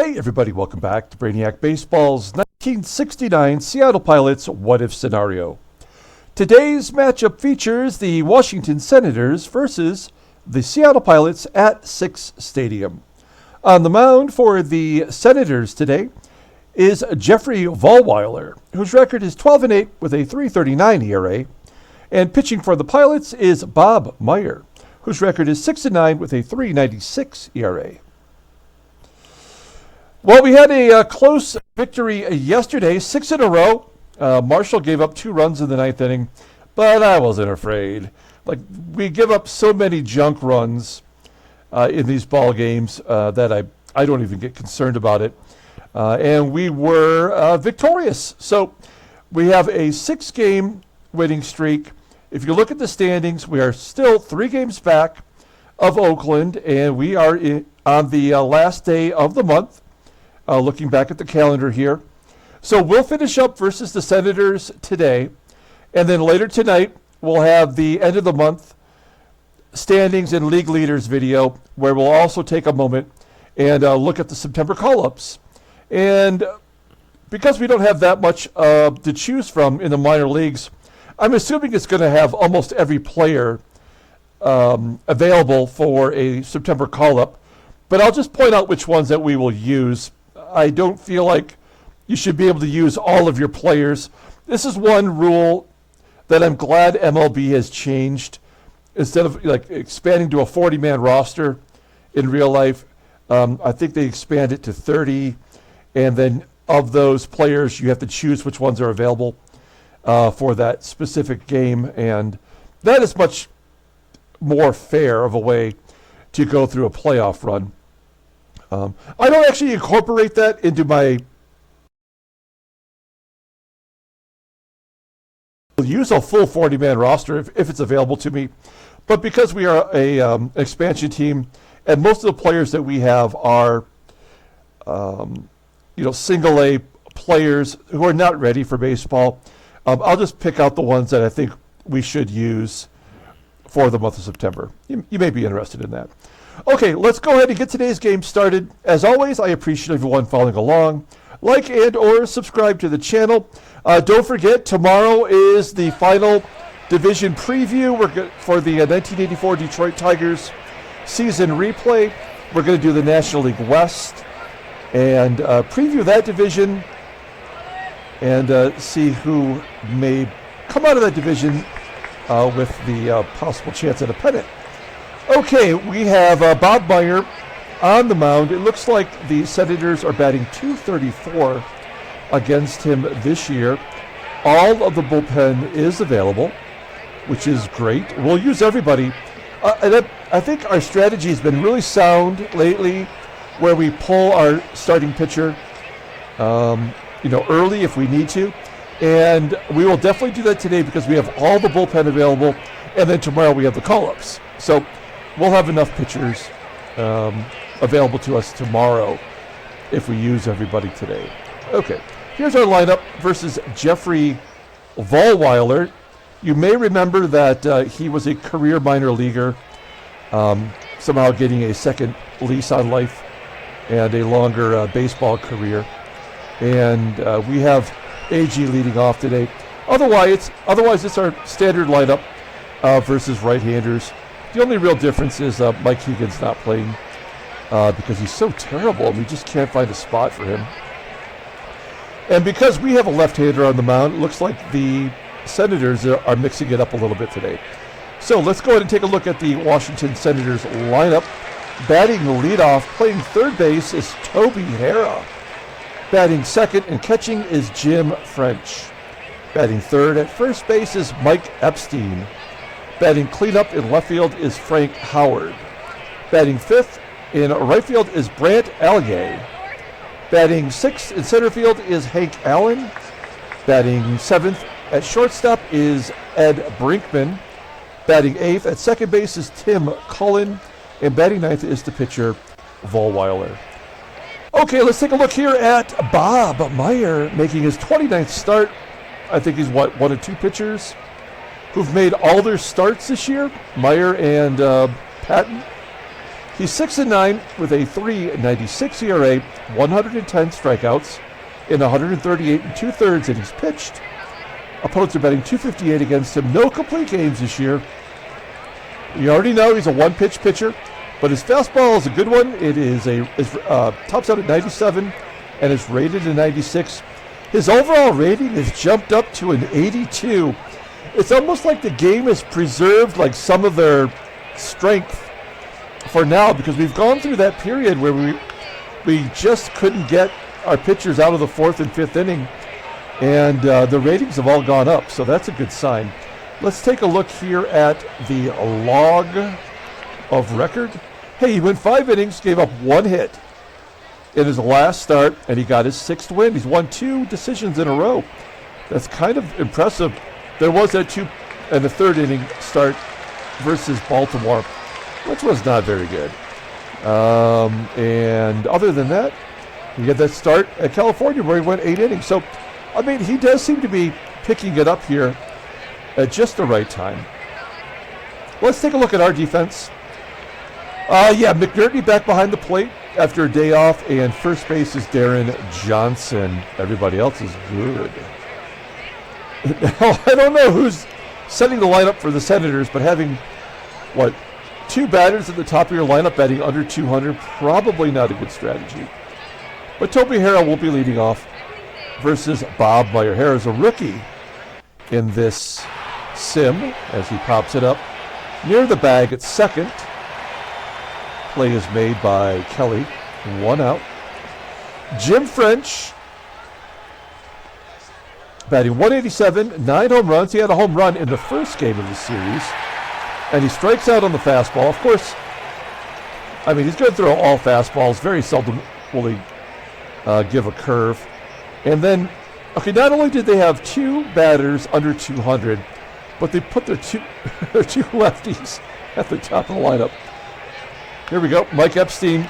Hey everybody, welcome back to Brainiac Baseball's 1969 Seattle Pilots What If Scenario. Today's matchup features the Washington Senators versus the Seattle Pilots at Six Stadium. On the mound for the Senators today is Jeffrey Vollweiler, whose record is 12-8 with a 3.39 ERA. And pitching for the Pilots is Bob Meyer, whose record is 6-9 with a 3.96 ERA. Well, we had a close victory yesterday, 6 in a row. Marshall gave up 2 runs in the 9th inning, but I wasn't afraid. Like, we give up so many junk runs in these ball games that I don't even get concerned about it. And we were victorious. So we have a 6-game winning streak. If you look at the standings, we are still 3 games back of Oakland, and we are on the last day of the month. Looking back at the calendar here. So we'll finish up versus the Senators today. And then later tonight, we'll have the end of the month standings and league leaders video, where we'll also take a moment and look at the September call-ups. And because we don't have that much to choose from in the minor leagues, I'm assuming it's going to have almost every player available for a September call-up. But I'll just point out which ones that we will use. I don't feel like you should be able to use all of your players. This is one rule that I'm glad MLB has changed. Instead of like expanding to a 40-man roster in real life, I think they expand it to 30, and then of those players, you have to choose which ones are available for that specific game, and that is much more fair of a way to go through a playoff run. I don't actually incorporate that into my use a full 40-man roster if it's available to me. But because we are a expansion team, and most of the players that we have are single A players who are not ready for baseball, I'll just pick out the ones that I think we should use for the month of September. You may be interested in that. Okay, let's go ahead and get today's game started. As always, I appreciate everyone following along. Like and or subscribe to the channel. Don't forget, tomorrow is the final division preview for the 1984 Detroit Tigers season replay. We're going to do the National League West and preview that division and see who may come out of that division with the possible chance at a pennant. Okay, we have Bob Meyer on the mound. It looks like the Senators are batting .234 against him this year. All of the bullpen is available, which is great. We'll use everybody. And I think our strategy has been really sound lately, where we pull our starting pitcher, early if we need to. And we will definitely do that today because we have all the bullpen available, and then tomorrow we have the call-ups. So we'll have enough pitchers available to us tomorrow if we use everybody today. Okay, here's our lineup versus Jeffrey Vollweiler. You may remember that he was a career minor leaguer, somehow getting a second lease on life and a longer baseball career. And we have AGEE leading off today. Otherwise, it's our standard lineup versus right-handers. The only real difference is Mike Keegan's not playing because he's so terrible and we just can't find a spot for him. And because we have a left-hander on the mound, it looks like the Senators are mixing it up a little bit today. So let's go ahead and take a look at the Washington Senators lineup. Batting the leadoff, playing third base is Toby HARRAH. Batting second and catching is Jim French. Batting third at first base is Mike EPSTEIN. Batting cleanup in left field is Frank Howard. Batting fifth in right field is Brant ALYEA. Batting sixth in center field is Hank Allen. Batting seventh at shortstop is Ed Brinkman. Batting eighth at second base is Tim Cullen. And batting ninth is the pitcher Vollweiler. Okay, let's take a look here at Bob Meyer making his 29th start. I think he's one of 2 pitchers who've made all their starts this year, Meyer and Patton. He's 6-9 with a 3.96 ERA, 110 strikeouts in 138 2/3 innings pitched. Opponents are batting .258 against him. No complete games this year. You already know he's a one-pitch pitcher, but his fastball is a good one. It is tops out at 97 and is rated at 96. His overall rating has jumped up to an 82. It's almost like the game has preserved like some of their strength for now, because we've gone through that period where we just couldn't get our pitchers out of the 4th and 5th inning, and the ratings have all gone up, so that's a good sign. Let's take a look here at the log of record. Hey, he went 5 innings, gave up 1 hit in his last start, and he got his 6th win. He's won 2 decisions in a row. That's kind of impressive. There was that 2 and the 3rd inning start versus Baltimore, which was not very good. And other than that, he had that start at California where he went 8 innings. So, I mean, he does seem to be picking it up here at just the right time. Let's take a look at our defense. McNERTNEY back behind the plate after a day off, and first base is Deron Johnson. Everybody else is good. Now, I don't know who's setting the lineup for the Senators, but having, 2 batters at the top of your lineup batting under 200, probably not a good strategy. But Toby HARRAH will be leading off versus Bob Meyer. HARRAH's a rookie in this sim as he pops it up near the bag at second. Play is made by Kelly. 1 out. Jim French batting .187, 9 home runs. He had a home run in the first game of the series, and he strikes out on the fastball. Of course, I mean, he's going to throw all fastballs. Very seldom will he give a curve. And then, not only did they have 2 batters under 200, but they put their two lefties at the top of the lineup. Here we go. Mike Epstein,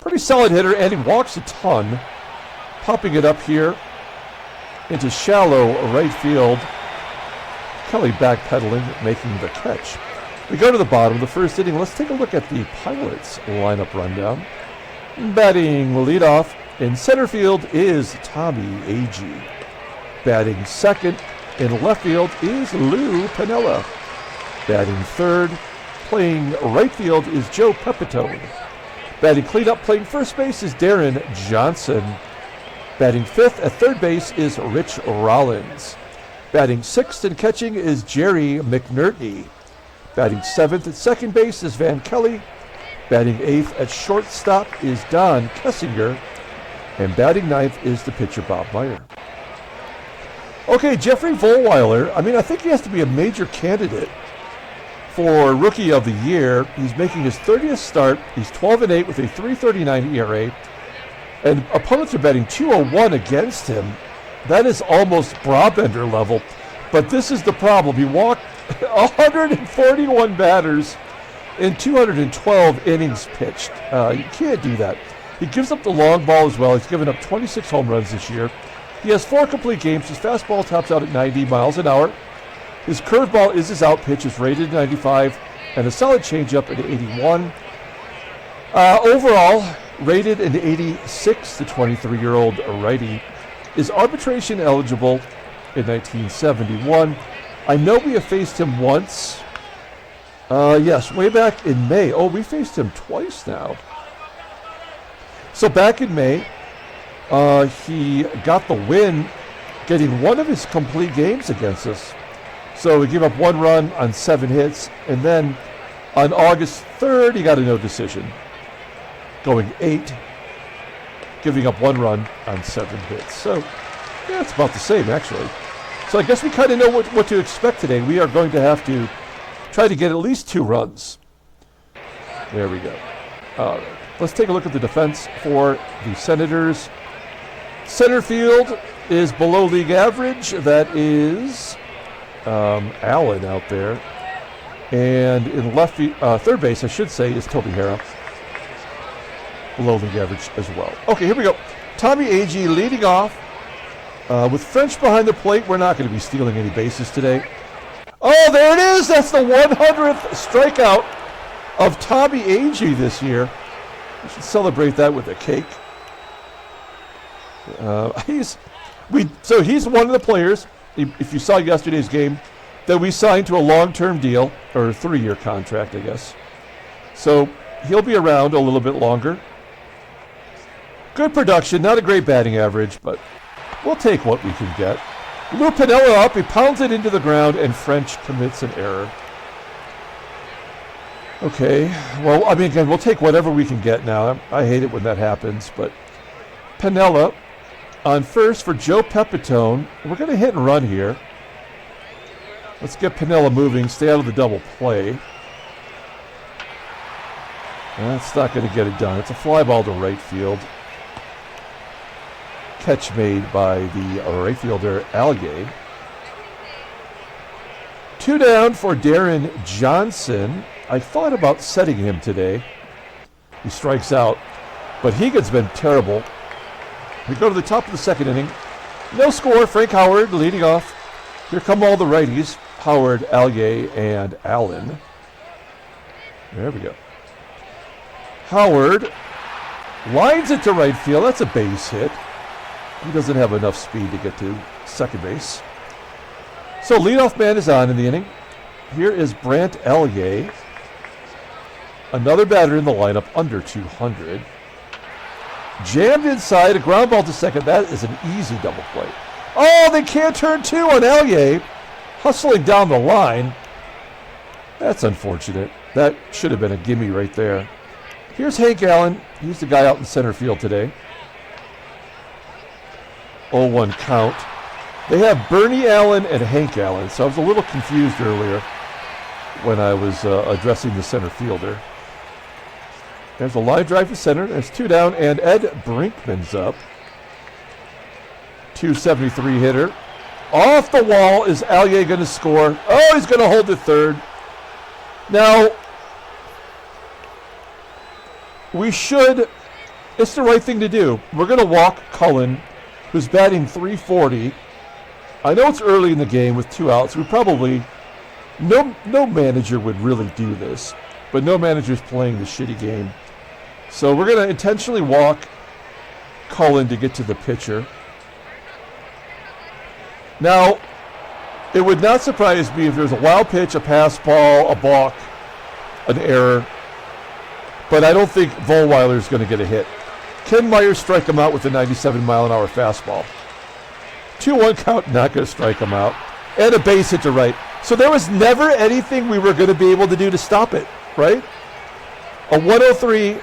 pretty solid hitter, and he walks a ton. Popping it up here into shallow right field. Kelly backpedaling, making the catch. We go to the bottom of the first inning. Let's take a look at the Pirates lineup rundown. Batting leadoff in center field is Tommie, AGEE. Batting second in left field is Lou Piniella. Batting third, playing right field is Joe PEPITONE. Batting cleanup, playing first base is Deron Johnson. Batting fifth at third base is Rich Rollins. Batting sixth and catching is Jerry McNERTNEY. Batting seventh at second base is Van Kelly. Batting eighth at shortstop is Don Kessinger. And batting ninth is the pitcher Bob Meyer. Okay, Jeffrey Vollweiler, I think he has to be a major candidate for Rookie of the Year. He's making his 30th start. He's 12-8 with a 3.39 ERA. And opponents are batting .201 against him. That is almost Brabender level. But this is the problem. He walked 141 batters in 212 innings pitched. You can't do that. He gives up the long ball as well. He's given up 26 home runs this year. He has 4 complete games. His fastball tops out at 90 miles an hour. His curveball is his out pitch, is rated 95, and a solid changeup at 81. Overall, rated an 86, the 23-year-old righty is arbitration eligible in 1971. I know we have faced him once. Yes, way back in May. Oh, we faced him twice now. So back in May, he got the win, getting one of his complete games against us. So he gave up 1 run on 7 hits, and then on August 3rd, he got a no decision, going 8, giving up 1 run on 7 hits. So, yeah, it's about the same, actually. So I guess we kind of know what to expect today. We are going to have to try to get at least 2 runs. There we go. All right. Let's take a look at the defense for the Senators. Center field is below league average. That is Allen out there. And in left field, third base, I should say, is Toby HARRAH. Below league average as well. Okay, here we go. Tommie, AGEE leading off. With French behind the plate, we're not going to be stealing any bases today. Oh, there it is! That's the 100th strikeout of Tommie AGEE this year. We should celebrate that with a cake. He's one of the players, if you saw yesterday's game, that we signed to a long-term deal, or a 3-year contract, I guess. So he'll be around a little bit longer. Good production, not a great batting average, but we'll take what we can get. Lou Piniella up, he pounds it into the ground, and French commits an error. Okay, well, I mean, again, we'll take whatever we can get now. I hate it when that happens, but Piniella on first for Joe Pepitone. We're going to hit and run here. Let's get Piniella moving, stay out of the double play. That's not going to get it done. It's a fly ball to right field. Catch made by the right fielder, ALYEA. 2 down for Deron Johnson. I thought about setting him today. He strikes out, but Hegan's been terrible. We go to the top of the second inning. No score, Frank Howard leading off. Here come all the righties. Howard, ALYEA, and Allen. There we go. Howard lines it to right field. That's a base hit. He doesn't have enough speed to get to second base. So leadoff man is on in the inning. Here is Brant ALYEA. Another batter in the lineup, under 200. Jammed inside, a ground ball to second. That is an easy double play. Oh, they can't turn 2 on ALYEA. Hustling down the line. That's unfortunate. That should have been a gimme right there. Here's Hank Allen. He's the guy out in center field today. 0-1 count. They have Bernie Allen and Hank Allen, so I was a little confused earlier when I was addressing the center fielder. There's a line drive to center. There's 2 down, and Ed Brinkman's up. 273 hitter. Off the wall. Is ALYEA going to score? Oh, he's going to hold it third. Now, we should, it's the right thing to do. We're going to walk Cullen, who's batting .340. I know it's early in the game with 2 outs. We probably, no manager would really do this, but no manager's playing the shitty game. So we're going to intentionally walk Cullen to get to the pitcher. Now, it would not surprise me if there's a wild pitch, a pass ball, a balk, an error. But I don't think Vollweiler is going to get a hit. Can Meyer strike him out with a 97-mile-an-hour fastball? 2-1 count, not going to strike him out. And a base hit to right. So there was never anything we were going to be able to do to stop it, right? A 103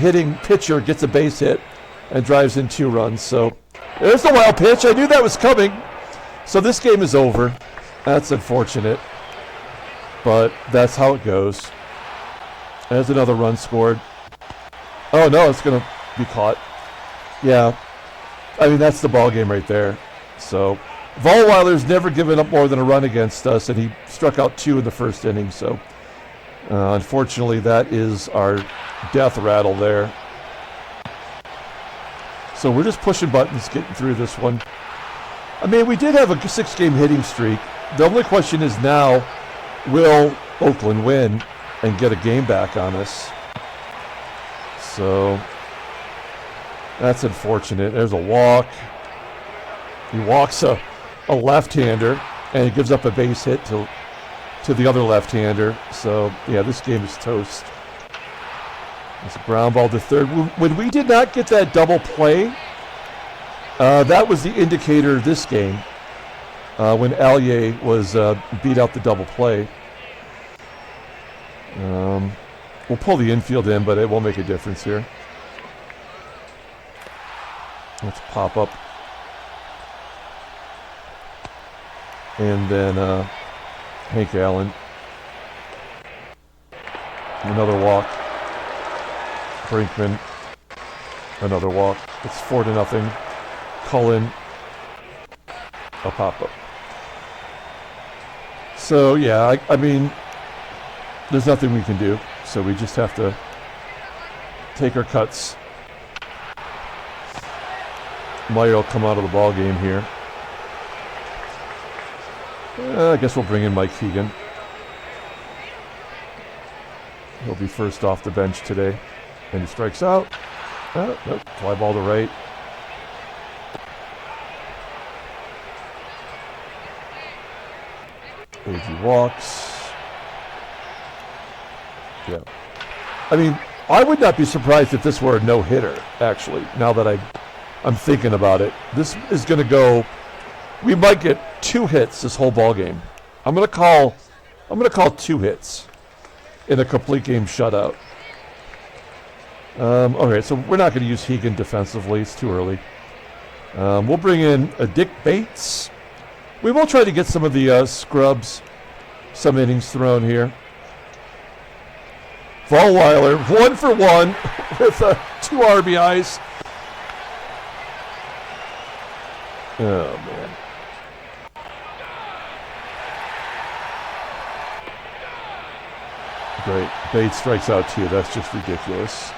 hitting pitcher gets a base hit and drives in 2 runs. So there's the wild pitch. I knew that was coming. So this game is over. That's unfortunate. But that's how it goes. There's another run scored. Oh, no, it's going to be caught. Yeah. I mean, that's the ball game right there. So Vollweiler's never given up more than a run against us, and he struck out 2 in the first inning. So unfortunately, that is our death rattle there. So we're just pushing buttons, getting through this one. I mean, we did have a 6-game hitting streak. The only question is now, will Oakland win and get a game back on us? So that's unfortunate. There's a walk. He walks a left-hander, and he gives up a base hit to the other left-hander. So, yeah, this game is toast. It's a ground ball to third. When we did not get that double play, that was the indicator of this game when ALYEA was beat out the double play. We'll pull the infield in, but it won't make a difference here. Let's pop up. And then Hank Allen. Another walk. Brinkman. Another walk. It's 4-0. Cullen. A pop-up. So, yeah, I mean, there's nothing we can do. So we just have to take our cuts. Meyer will come out of the ball game here. I guess we'll bring in Mike Keegan. He'll be first off the bench today. And he strikes out. Nope, fly ball to right. AG walks. Yeah. I mean, I would not be surprised if this were a no-hitter, actually, now that I'm thinking about it. This is going to go, we might get 2 hits this whole ball game. I'm going to call 2 hits in a complete game shutout. Okay, so we're not going to use Hegan defensively. It's too early. We'll bring in a Dick Bates. We will try to get some of the scrubs, some innings thrown here. Vollweiler, 1 for 1 with 2 RBIs. Oh, man. Great. Bates strikes out too. That's just ridiculous.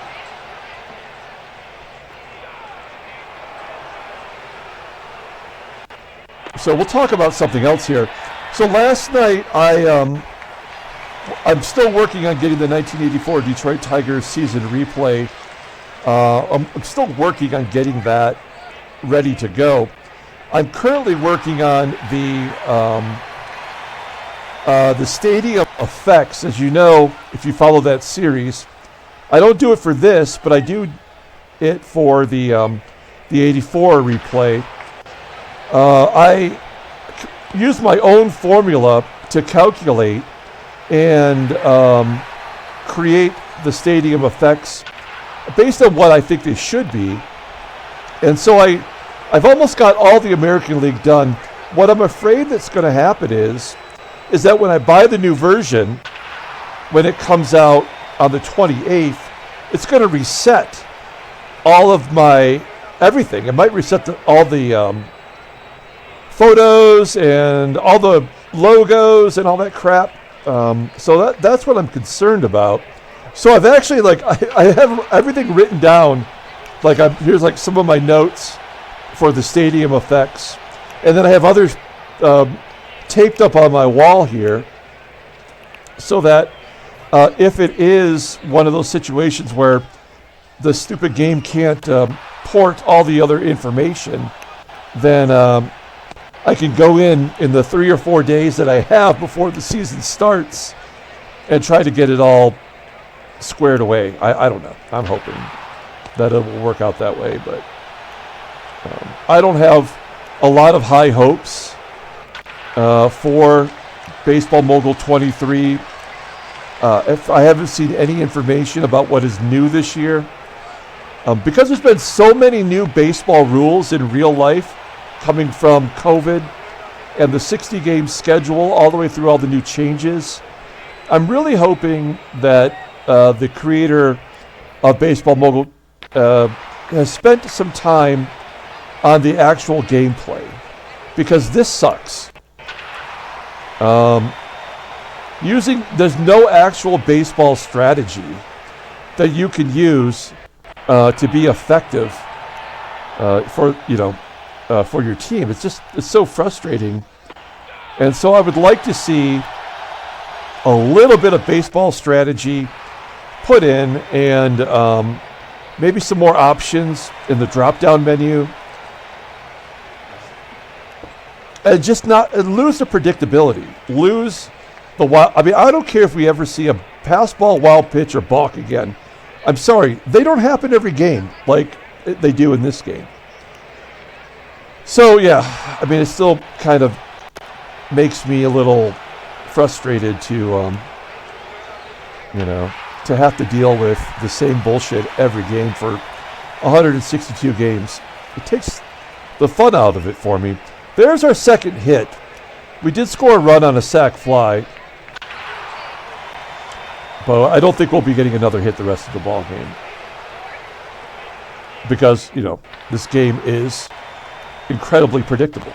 So we'll talk about something else here. So last night I'm still working on getting the 1984 Detroit Tigers season replay. I'm still working on getting that ready to go. I'm currently working on the stadium effects. As you know, if you follow that series, I don't do it for this, but I do it for the 84 replay. I use my own formula to calculate and create the stadium effects based on what I think they should be. And so I've almost got all the American League done. What I'm afraid that's going to happen is that when I buy the new version, when it comes out on the 28th, it's going to reset all of my everything. It might reset all the photos and all the logos and all that crap. So that's what I'm concerned about. So I've actually, I have everything written down. Here's some of my notes for the stadium effects. And then I have others taped up on my wall here so that if it is one of those situations where the stupid game can't port all the other information, then I can go in the 3 or 4 days that I have before the season starts and try to get it all squared away. I don't know. I'm hoping that it will work out that way, but I don't have a lot of high hopes for Baseball Mogul 23. If I haven't seen any information about what is new this year, because there's been so many new baseball rules in real life coming from COVID and the 60-game schedule all the way through all the new changes, I'm really hoping that the creator of Baseball Mogul has spent some time on the actual gameplay, because this sucks. There's no actual baseball strategy that you can use to be effective for your team. It's so frustrating. And so I would like to see a little bit of baseball strategy put in, and maybe some more options in the drop-down menu. And just lose the predictability. Lose the wild. I mean, I don't care if we ever see a pass ball, wild pitch, or balk again. I'm sorry. They don't happen every game like they do in this game. So, yeah. I mean, it still kind of makes me a little frustrated to have to deal with the same bullshit every game for 162 games. It takes the fun out of it for me. There's our second hit. We did score a run on a sac fly, but I don't think we'll be getting another hit the rest of the ball game, because this game is incredibly predictable.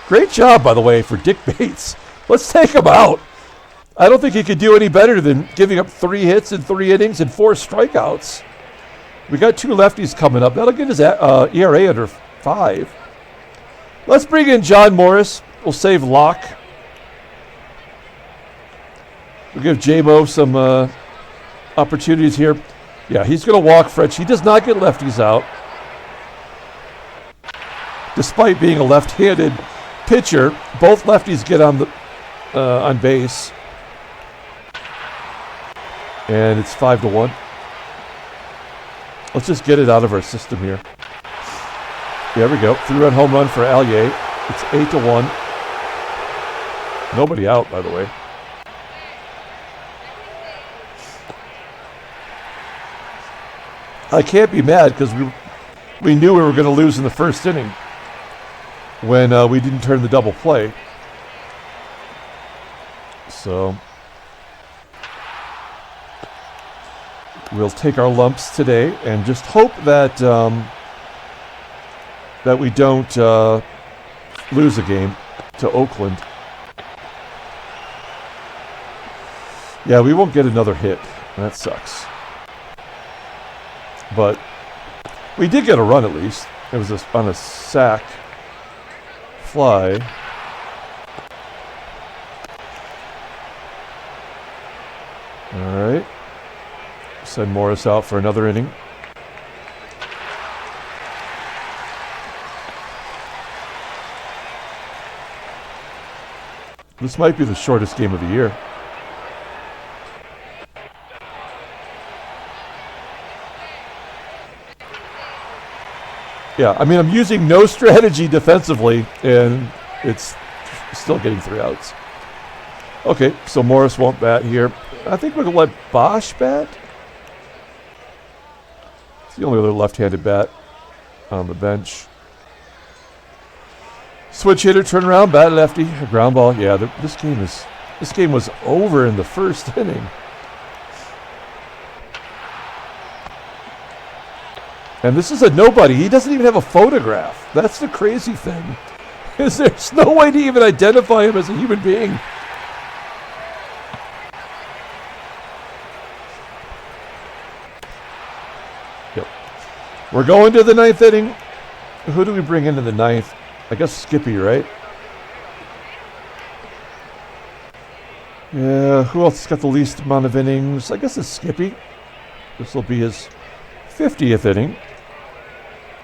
Great job, by the way, for Dick Bates. Let's take him out. I don't think he could do any better than giving up 3 hits in 3 innings and 4 strikeouts. We got 2 lefties coming up. That'll get his ERA under 5. Let's bring in John Morris. We'll save Locke. We'll give J-Mo some opportunities here. Yeah, he's going to walk French. He does not get lefties out. Despite being a left-handed pitcher, both lefties get on base. And it's 5-1. Let's just get it out of our system here. There we go. 3-run home run for ALYEA. It's 8-1. Nobody out, by the way. I can't be mad because we knew we were going to lose in the first inning when we didn't turn the double play. So we'll take our lumps today and just hope that that we don't lose a game to Oakland. Yeah, we won't get another hit. That sucks. But we did get a run at least. It was on a sack fly. All right. Send Morris out for another inning. This might be the shortest game of the year. Yeah, I mean, I'm using no strategy defensively, and it's still getting 3 outs. Okay, so Morris won't bat here. I think we're going to let Bosch bat. It's the only other left-handed bat on the bench. Switch hitter, turn around, bat lefty, ground ball. Yeah, this game was over in the first inning. And this is a nobody. He doesn't even have a photograph. That's the crazy thing. There's no way to even identify him as a human being. Yep. We're going to the 9th inning. Who do we bring into the 9th? I guess Skippy, right? Yeah, who else has got the least amount of innings? I guess it's Skippy. This will be his 50th inning.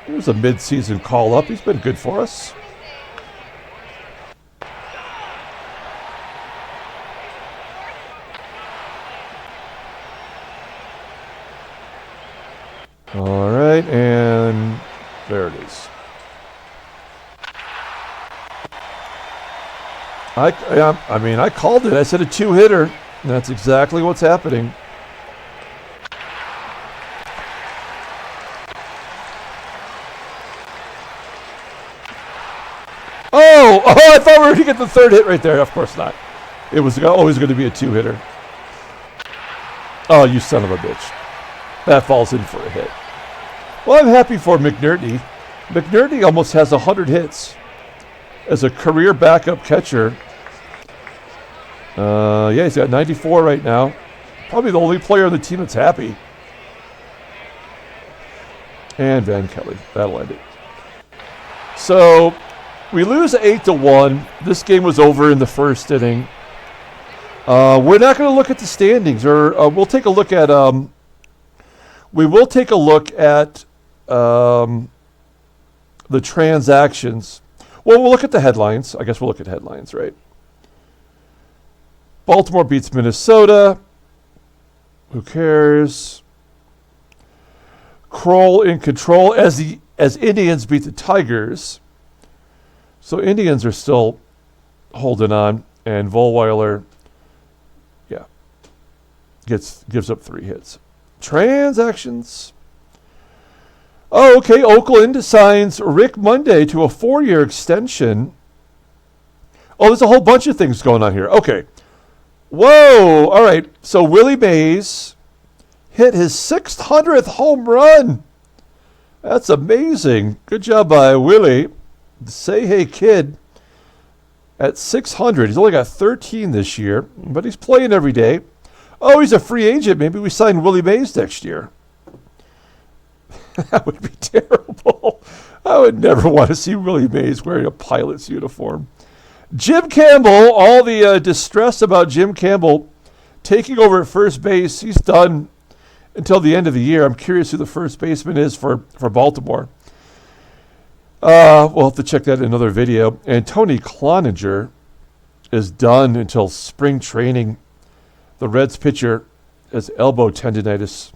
He was a mid-season call-up. He's been good for us. All right, and there it is. I mean, I called it. I said a 2-hitter. And that's exactly what's happening. Oh, I thought we were going to get the 3rd hit right there. Of course not. It was always going to be a 2-hitter. Oh, you son of a bitch. That falls in for a hit. Well, I'm happy for McNERTNEY. McNERTNEY almost has 100 hits as a career backup catcher. Yeah, he's got 94 right now. Probably the only player on the team that's happy. And Van Kelly. That'll end it. So we lose 8-1. This game was over in the first inning. We're not going to look at the standings, or we'll take a look at. We will take a look at the transactions. Well, we'll look at the headlines. I guess we'll look at headlines, right? Baltimore beats Minnesota. Who cares? Kroll in control as Indians beat the Tigers. So Indians are still holding on, and Vollweiler, yeah, gives up 3 hits. Transactions. Oh, okay. Oakland signs Rick Monday to a 4-year extension. Oh, there's a whole bunch of things going on here. Okay. Whoa. All right. So Willie Mays hit his 600th home run. That's amazing. Good job by Willie. Say hey kid. At 600. He's only got 13 this year, but he's playing every day. Oh, he's a free agent. Maybe we sign Willie Mays next year. That would be terrible. I would never want to see Willie Mays wearing a pilot's uniform. Jim Campbell, all the distress about Jim Campbell taking over at first base. He's done until the end of the year. I'm curious who the first baseman is for Baltimore. We'll have to check that in another video. And Tony Cloninger is done until spring training. The Reds pitcher has elbow tendonitis.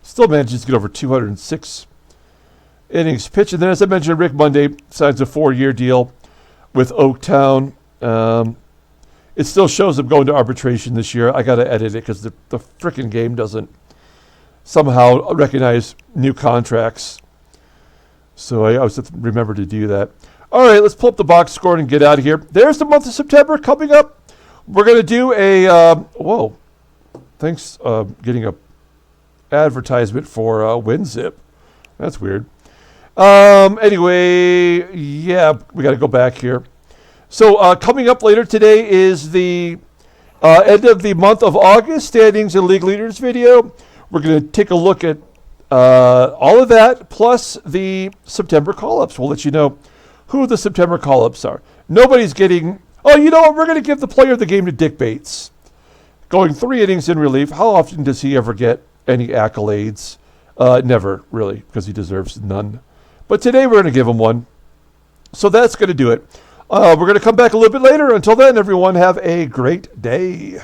Still manages to get over 206 innings pitched. And then, as I mentioned, Rick Monday signs a 4-year deal with Oaktown. It still shows him going to arbitration this year. I got to edit it because the frickin' game doesn't somehow recognize new contracts. So I always have to remember to do that. All right, let's pull up the box score and get out of here. There's the month of September coming up. We're going to do a, whoa, thanks, getting a advertisement for WinZip. That's weird. Anyway, yeah, we got to go back here. So coming up later today is the end of the month of August standings and league leaders video. We're going to take a look at all of that, plus the September call-ups. We'll let you know who the September call-ups are. Nobody's getting, oh, you know what? We're going to give the player of the game to Dick Bates. Going 3 innings in relief. How often does he ever get any accolades? Never, really, because he deserves none. But today we're going to give him one. So that's going to do it. We're going to come back a little bit later. Until then, everyone, have a great day.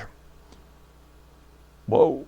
Whoa.